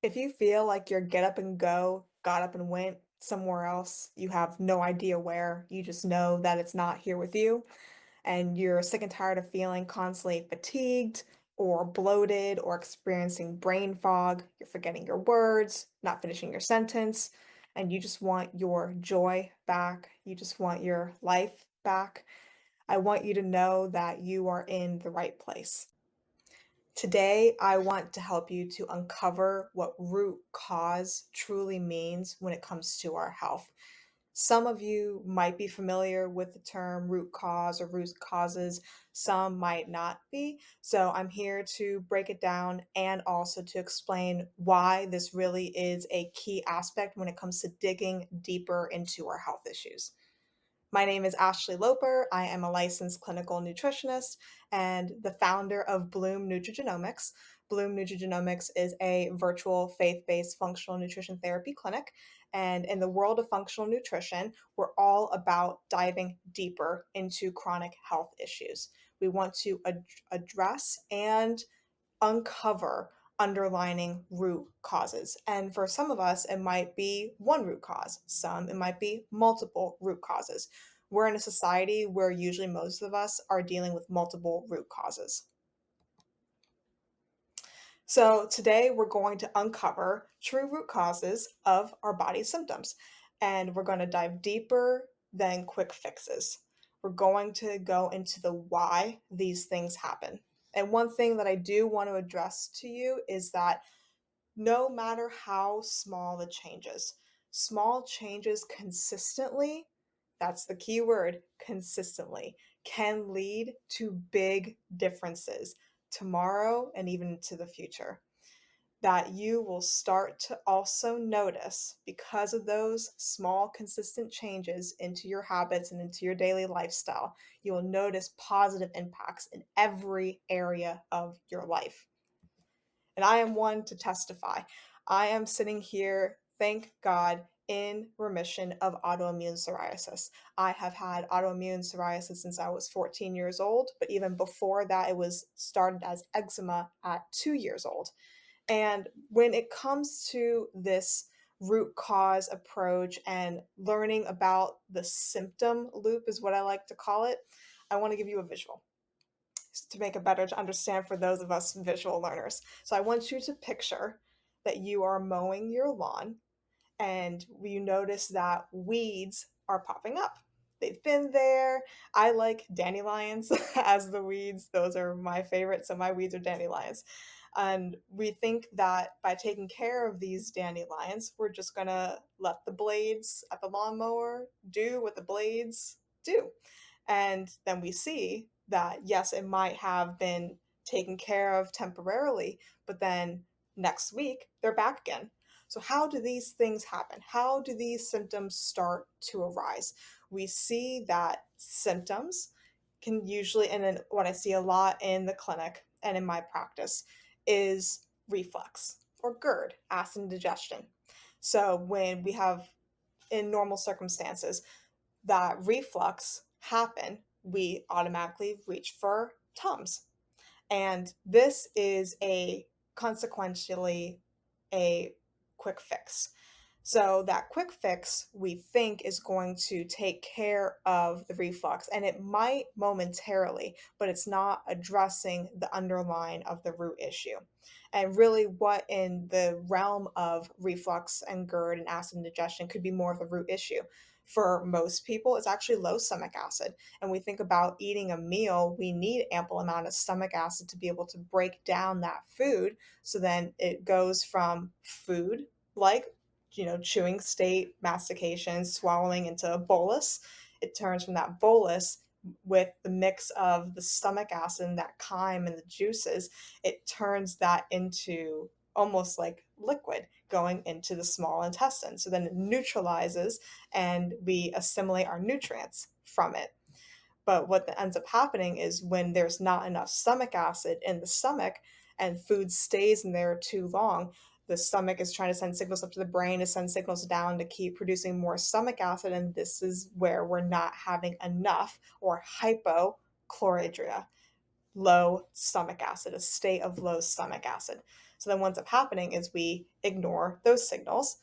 If you feel like your get up and go got up and went somewhere else, you have no idea where, you just know that it's not here with you, and you're sick and tired of feeling constantly fatigued or bloated or experiencing brain fog, you're forgetting your words, not finishing your sentence, and you just want your joy back, you just want your life back, I want you to know that you are in the right place. Today, I want to help you to uncover what root cause truly means when it comes to our health. Some of you might be familiar with the term root cause or root causes, some might not be. So, I'm here to break it down and also to explain why this really is a key aspect when it comes to digging deeper into our health issues. My name is Ashley Loper. I am a licensed clinical nutritionist and the founder of Bloom Nutrigenomics. Bloom Nutrigenomics is a virtual faith based functional nutrition therapy clinic. And in the world of functional nutrition, we're all about diving deeper into chronic health issues. We want to address and uncover underlining root causes. And for some of us, it might be one root cause, some it might be multiple root causes. We're in a society where usually most of us are dealing with multiple root causes. So, today we're going to uncover true root causes of our body symptoms, and we're going to dive deeper than quick fixes. We're going to go into the why these things happen. And one thing that I do want to address to you is that no matter how small changes consistently, that's the key word, consistently, can lead to big differences tomorrow and even into the future. That you will start to also notice because of those small, consistent changes into your habits and into your daily lifestyle, you will notice positive impacts in every area of your life. And I am one to testify. I am sitting here, thank God, in remission of autoimmune psoriasis. I have had autoimmune psoriasis since I was 14 years old, but even before that, it was started as eczema at 2 years old. And when it comes to this root cause approach and learning about the symptom loop, is what I like to call it, I want to give you a visual to make it better to understand for those of us visual learners. So I want you to picture that you are mowing your lawn and you notice that weeds are popping up. They've been there. I like dandelions as the weeds. Those are my favorite. So my weeds are dandelions. And we think that by taking care of these dandelions, we're just going to let the blades at the lawnmower do what the blades do. And then we see that, yes, it might have been taken care of temporarily, but then next week they're back again. So, how do these things happen? How do these symptoms start to arise? We see that symptoms can usually, and then what I see a lot in the clinic and in my practice is reflux or GERD, acid indigestion. So, when we have in normal circumstances that reflux happen, we automatically reach for Tums. And this is a consequentially a quick fix. So that quick fix we think is going to take care of the reflux and it might momentarily, but it's not addressing the underlying of the root issue. And really what in the realm of reflux and GERD and acid indigestion could be more of a root issue. For most people, it's actually low stomach acid. And we think about eating a meal, we need ample amount of stomach acid to be able to break down that food. So then it goes from food like chewing state, mastication, swallowing into a bolus. It turns from that bolus with the mix of the stomach acid and that chyme and the juices, it turns that into almost like liquid going into the small intestine. So then it neutralizes and we assimilate our nutrients from it. But what ends up happening is when there's not enough stomach acid in the stomach and food stays in there too long, the stomach is trying to send signals up to the brain to send signals down to keep producing more stomach acid. And this is where we're not having enough or hypochloridria, low stomach acid, a state of low stomach acid. So then what ends up happening is we ignore those signals,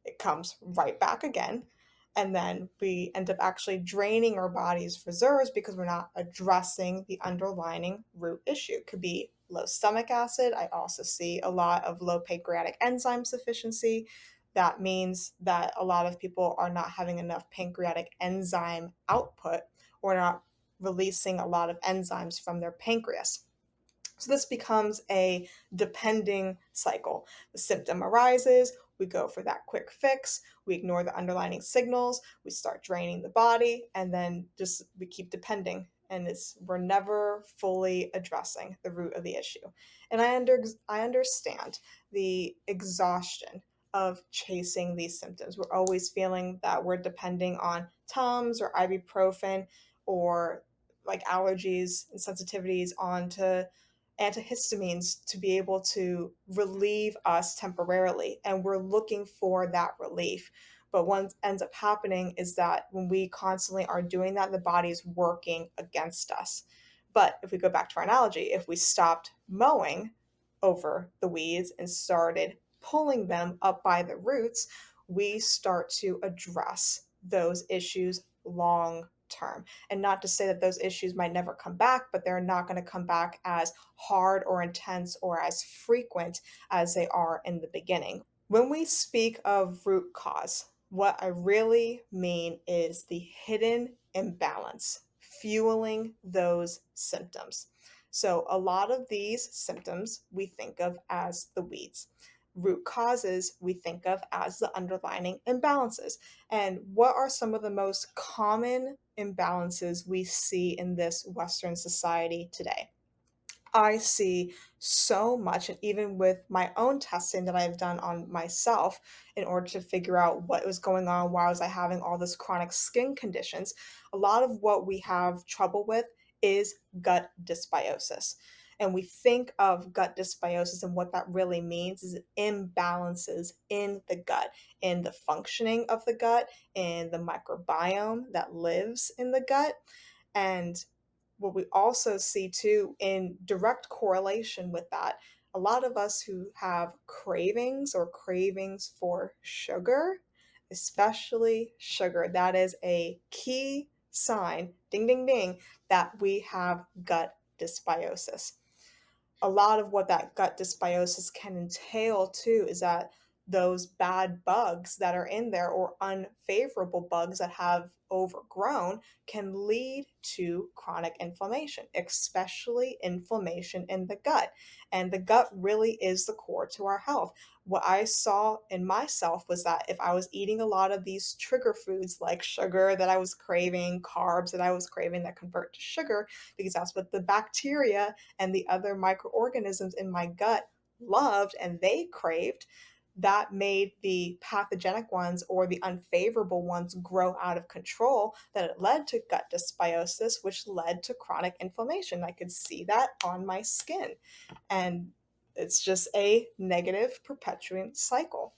it comes right back again. And then we end up actually draining our body's reserves because we're not addressing the underlying root issue. It could be low stomach acid. I also see a lot of low pancreatic enzyme sufficiency. That means that a lot of people are not having enough pancreatic enzyme output or not releasing a lot of enzymes from their pancreas. So this becomes a depending cycle. The symptom arises, we go for that quick fix, we ignore the underlying signals, we start draining the body, and then just we keep depending. And we're never fully addressing the root of the issue. And I understand the exhaustion of chasing these symptoms. We're always feeling that we're depending on Tums or ibuprofen or like allergies and sensitivities onto antihistamines to be able to relieve us temporarily. And we're looking for that relief. But what ends up happening is that when we constantly are doing that, the body is working against us. But if we go back to our analogy, if we stopped mowing over the weeds and started pulling them up by the roots, we start to address those issues long term. And not to say that those issues might never come back, but they're not going to come back as hard or intense or as frequent as they are in the beginning. When we speak of root cause, what I really mean is the hidden imbalance fueling those symptoms. So, a lot of these symptoms we think of as the weeds. Root causes we think of as the underlying imbalances. And what are some of the most common imbalances we see in this Western society today? I see so much, and even with my own testing that I've done on myself in order to figure out what was going on, why was I having all this chronic skin conditions, a lot of what we have trouble with is gut dysbiosis. And we think of gut dysbiosis, and what that really means is imbalances in the gut, in the functioning of the gut, in the microbiome that lives in the gut. And what we also see too, in direct correlation with that, a lot of us who have cravings or cravings for sugar, especially sugar, that is a key sign, ding, ding, ding, that we have gut dysbiosis. A lot of what that gut dysbiosis can entail too is that those bad bugs that are in there or unfavorable bugs that have overgrown can lead to chronic inflammation, especially inflammation in the gut. And the gut really is the core to our health. What I saw in myself was that if I was eating a lot of these trigger foods like sugar that I was craving, carbs that I was craving that convert to sugar, because that's what the bacteria and the other microorganisms in my gut loved and they craved, that made the pathogenic ones or the unfavorable ones grow out of control, that it led to gut dysbiosis, which led to chronic inflammation. I could see that on my skin. And it's just a negative perpetuating cycle.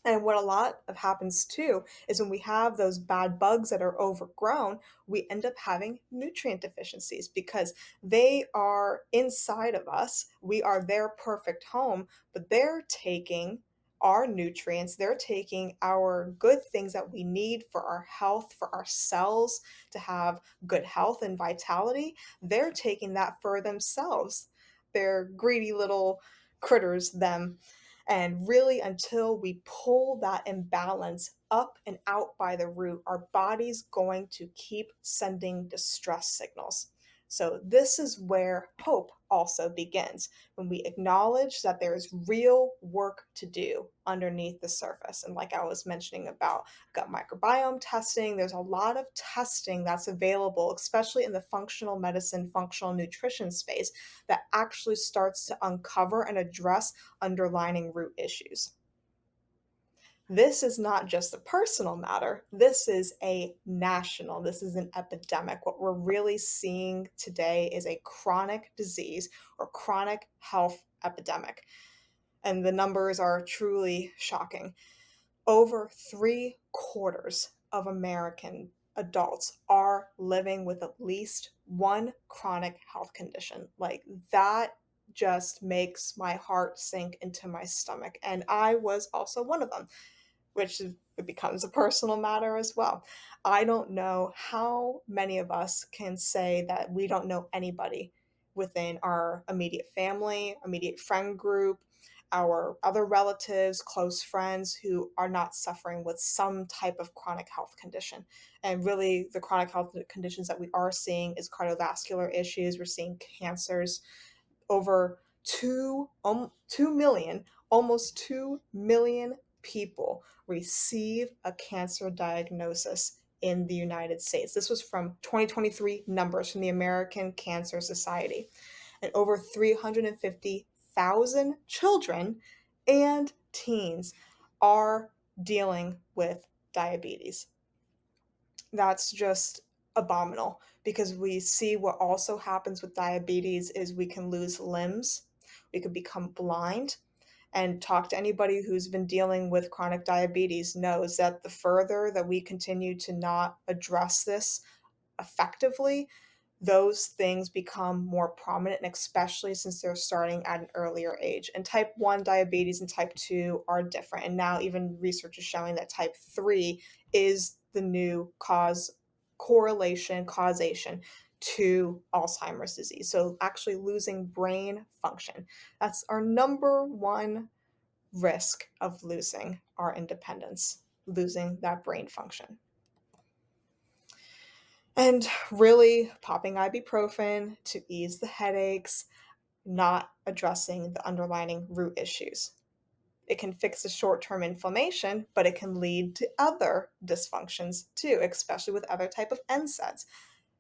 And what a lot of happens too is when we have those bad bugs that are overgrown, we end up having nutrient deficiencies because they are inside of us. We are their perfect home, but they're taking our nutrients, they're taking our good things that we need for our health, for our cells to have good health and vitality. They're taking that for themselves. They're greedy little critters, them. And really, until we pull that imbalance up and out by the root, our body's going to keep sending distress signals. So, this is where hope also begins when we acknowledge that there is real work to do underneath the surface. And, like I was mentioning about gut microbiome testing, there's a lot of testing that's available, especially in the functional medicine, functional nutrition space, that actually starts to uncover and address underlying root issues. This is not just a personal matter. This is a national, this is an epidemic. What we're really seeing today is a chronic disease or chronic health epidemic. And the numbers are truly shocking. Over 3/4 of American adults are living with at least one chronic health condition. Like that just makes my heart sink into my stomach. And I was also one of them, which it becomes a personal matter as well. I don't know how many of us can say that we don't know anybody within our immediate family, immediate friend group, our other relatives, close friends who are not suffering with some type of chronic health condition. And really, the chronic health conditions that we are seeing is cardiovascular issues. We're seeing cancers. Over 2 million, almost 2 million people receive a cancer diagnosis in the United States. This was from 2023 numbers from the American Cancer Society. And over 350,000 children and teens are dealing with diabetes. That's just abominable because we see what also happens with diabetes is we can lose limbs, we could become blind, and talk to anybody who's been dealing with chronic diabetes knows that the further that we continue to not address this effectively, those things become more prominent, and especially since they're starting at an earlier age. And type 1 diabetes and type 2 are different. And now, even research is showing that type 3 is the new causation to Alzheimer's disease. So, actually, losing brain function. That's our number one risk of losing our independence, losing that brain function. And really popping ibuprofen to ease the headaches, not addressing the underlying root issues. It can fix the short-term inflammation, but it can lead to other dysfunctions too, especially with other type of NSAIDs.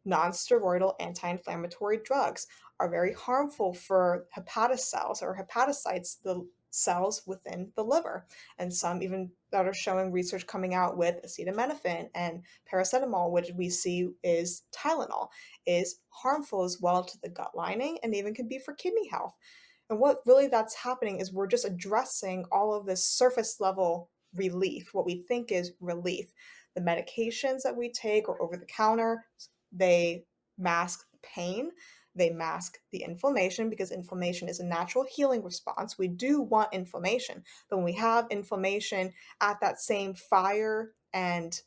Non-steroidal anti-inflammatory drugs are very harmful for hepatocells or hepatocytes, the cells within the liver. And some even that are showing research coming out with acetaminophen and paracetamol, which we see is Tylenol, is harmful as well to the gut lining and even can be for kidney health. And what really that's happening is we're just addressing all of this surface level relief, what we think is relief. The medications that we take are over the counter, they mask pain, they mask the inflammation because inflammation is a natural healing response. We do want inflammation, but when we have inflammation at that same fire and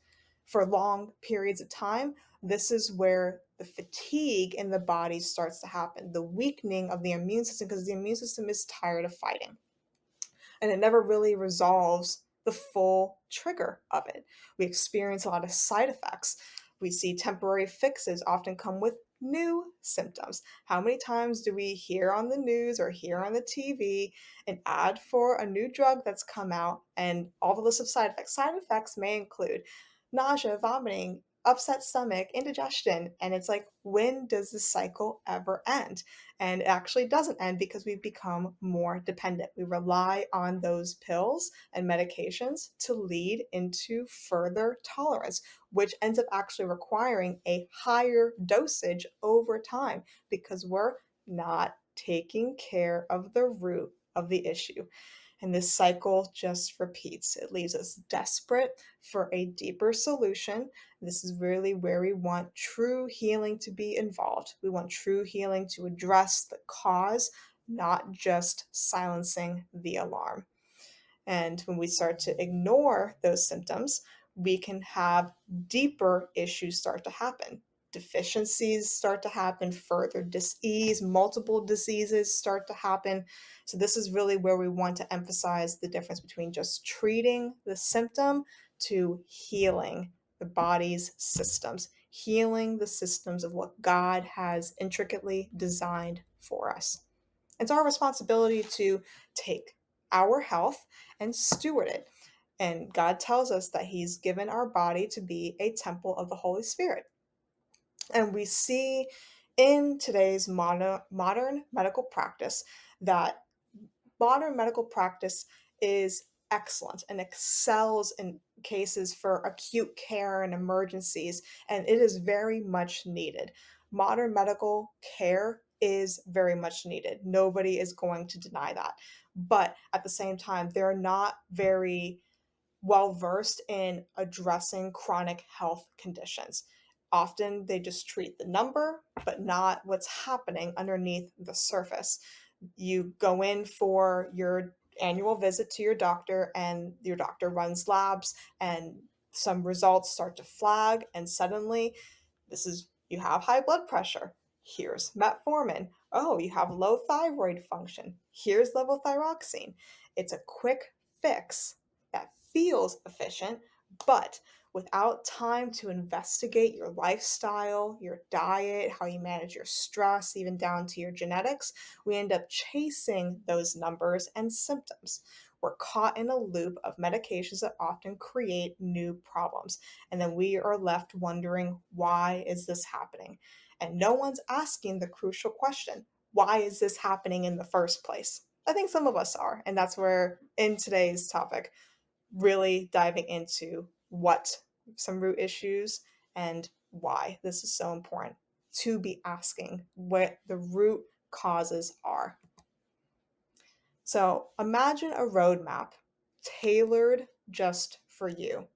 for long periods of time, this is where the fatigue in the body starts to happen, the weakening of the immune system because the immune system is tired of fighting and it never really resolves the full trigger of it. We experience a lot of side effects. We see temporary fixes often come with new symptoms. How many times do we hear on the news or hear on the TV an ad for a new drug that's come out and all the list of side effects? Side effects may include nausea, vomiting, upset stomach, indigestion. And it's like, when does the cycle ever end? And it actually doesn't end because we've become more dependent. We rely on those pills and medications to lead into further tolerance, which ends up actually requiring a higher dosage over time because we're not taking care of the root of the issue. And this cycle just repeats. It leaves us desperate for a deeper solution. This is really where we want true healing to be involved. We want true healing to address the cause, not just silencing the alarm. And when we start to ignore those symptoms, we can have deeper issues start to happen. Deficiencies start to happen, further disease, multiple diseases start to happen. So, this is really where we want to emphasize the difference between just treating the symptom to healing the body's systems, healing the systems of what God has intricately designed for us. It's our responsibility to take our health and steward it. And God tells us that He's given our body to be a temple of the Holy Spirit. And we see in today's modern medical practice that modern medical practice is excellent and excels in cases for acute care and emergencies, and it is very much needed. Modern medical care is very much needed. Nobody is going to deny that. But at the same time, they're not very well versed in addressing chronic health conditions. Often they just treat the number, but not what's happening underneath the surface. You go in for your annual visit to your doctor, and your doctor runs labs, and some results start to flag, and suddenly this is you have high blood pressure. Here's metformin. Oh, you have low thyroid function. Here's levothyroxine. It's a quick fix that feels efficient, but without time to investigate your lifestyle, your diet, how you manage your stress, even down to your genetics, we end up chasing those numbers and symptoms. We're caught in a loop of medications that often create new problems. And then we are left wondering, why is this happening? And no one's asking the crucial question, why is this happening in the first place? I think some of us are. And that's where, in today's topic, really diving into what some root issues and why this is so important to be asking what the root causes are. So imagine a roadmap tailored just for you.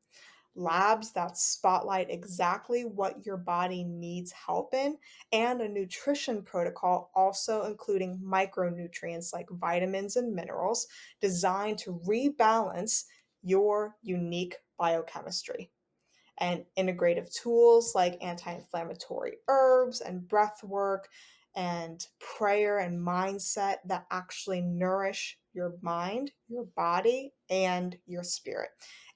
Labs that spotlight exactly what your body needs help in, and a nutrition protocol also including micronutrients like vitamins and minerals designed to rebalance your unique biochemistry, and integrative tools like anti-inflammatory herbs and breath work and prayer and mindset that actually nourish your mind, your body, and your spirit.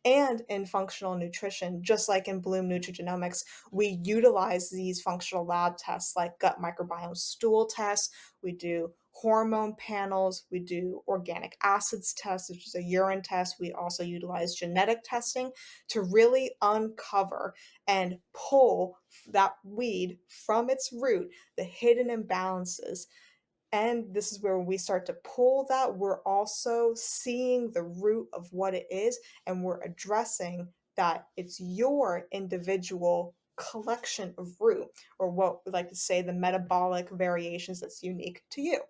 And in functional nutrition, just like in Bloom Nutrigenomics, we utilize these functional lab tests like gut microbiome stool tests. We do hormone panels. We do organic acids tests, which is a urine test. We also utilize genetic testing to really uncover and pull that weed from its root, the hidden imbalances. And this is where we start to pull that. We're also seeing the root of what it is, and we're addressing that it's your individual collection of root, or what we like to say, the metabolic variations that's unique to you.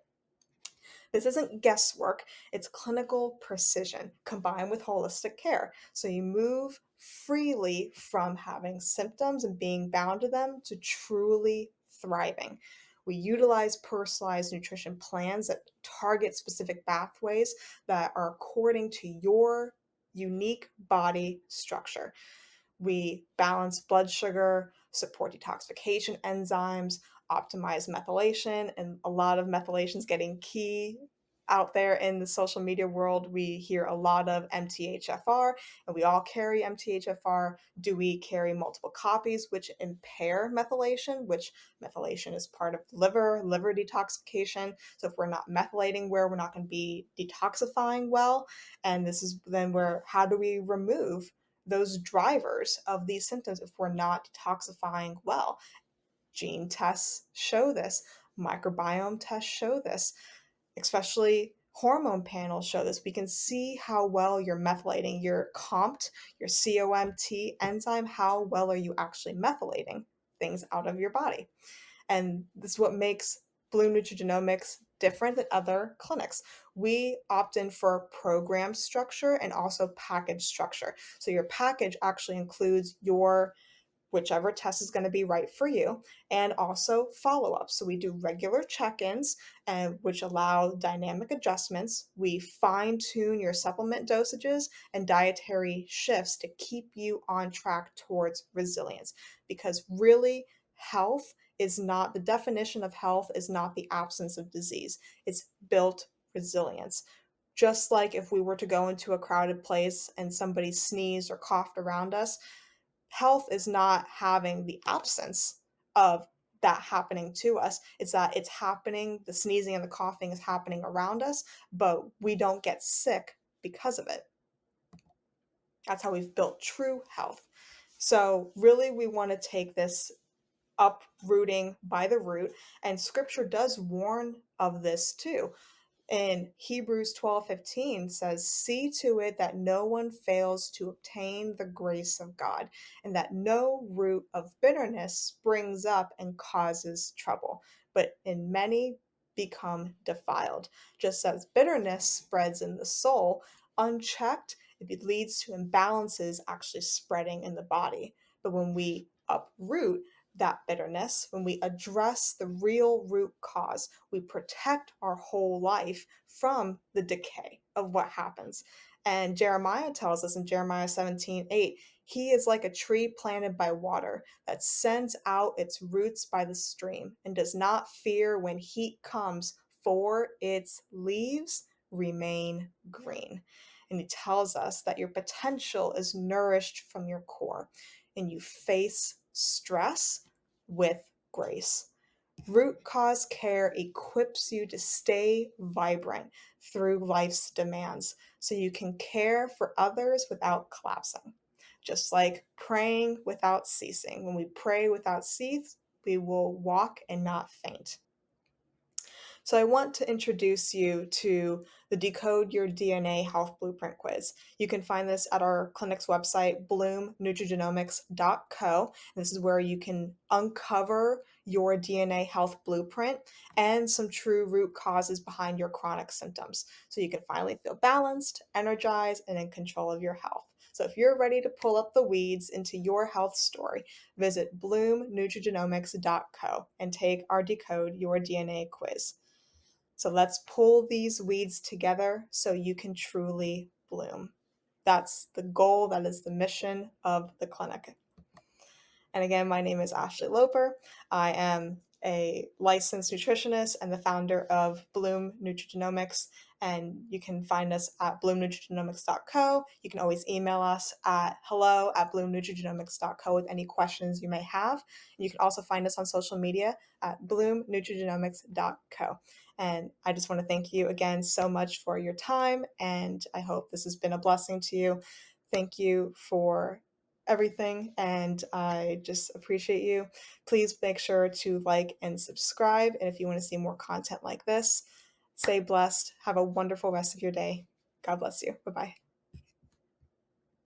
This isn't guesswork, it's clinical precision combined with holistic care. So you move freely from having symptoms and being bound to them to truly thriving. We utilize personalized nutrition plans that target specific pathways that are according to your unique body structure. We balance blood sugar, support detoxification enzymes, optimize methylation, and a lot of methylation is getting key out there in the social media world. We hear a lot of MTHFR, and we all carry MTHFR. Do we carry multiple copies which impair methylation, which methylation is part of liver detoxification? So if we're not methylating where, we're not going to be detoxifying well. And this is then where, how do we remove those drivers of these symptoms if we're not detoxifying well? Gene tests show this, microbiome tests show this, especially hormone panels show this. We can see how well you're methylating your COMT, your COMT enzyme, how well are you actually methylating things out of your body. And this is what makes Bloom Nutrigenomics different than other clinics. We opt in for program structure and also package structure. So your package actually includes your whichever test is going to be right for you, and also follow-up. So we do regular check-ins, and which allow dynamic adjustments. We fine-tune your supplement dosages and dietary shifts to keep you on track towards resilience. Because really, health is not, the definition of health is not the absence of disease. It's built resilience. Just like if we were to go into a crowded place and somebody sneezed or coughed around us, health is not having the absence of that happening to us. It's that it's happening, the sneezing and the coughing is happening around us, but we don't get sick because of it. That's how we've built true health. So, really, we want to take this uprooting by the root, and scripture does warn of this too. In Hebrews 12:15 says, "See to it that no one fails to obtain the grace of God, and that no root of bitterness springs up and causes trouble, but in many become defiled." Just as bitterness spreads in the soul, unchecked, it leads to imbalances actually spreading in the body. But when we uproot, that bitterness, when we address the real root cause, we protect our whole life from the decay of what happens. And Jeremiah tells us in Jeremiah 17:8, he is like a tree planted by water that sends out its roots by the stream and does not fear when heat comes, for its leaves remain green. And he tells us that your potential is nourished from your core and you face stress with grace. Root cause care equips you to stay vibrant through life's demands so you can care for others without collapsing. Just like praying without ceasing. When we pray without cease, we will walk and not faint. So I want to introduce you to the Decode Your DNA Health Blueprint quiz. You can find this at our clinic's website, bloomnutrigenomics.co. This is where you can uncover your DNA health blueprint and some true root causes behind your chronic symptoms. So you can finally feel balanced, energized, and in control of your health. So if you're ready to pull up the weeds into your health story, visit bloomnutrigenomics.co and take our Decode Your DNA quiz. So let's pull these weeds together so you can truly bloom. That's the goal, that is the mission of the clinic. And again, my name is Ashley Loper. I am a licensed nutritionist and the founder of Bloom Nutrigenomics. And you can find us at bloomnutrigenomics.co. You can always email us at hello@bloomnutrigenomics.co with any questions you may have. You can also find us on social media at bloomnutrigenomics.co. And I just want to thank you again so much for your time. And I hope this has been a blessing to you. Thank you for everything, and I just appreciate you. Please make sure to like and subscribe. And if you want to see more content like this, stay blessed. Have a wonderful rest of your day. God bless you. Bye bye.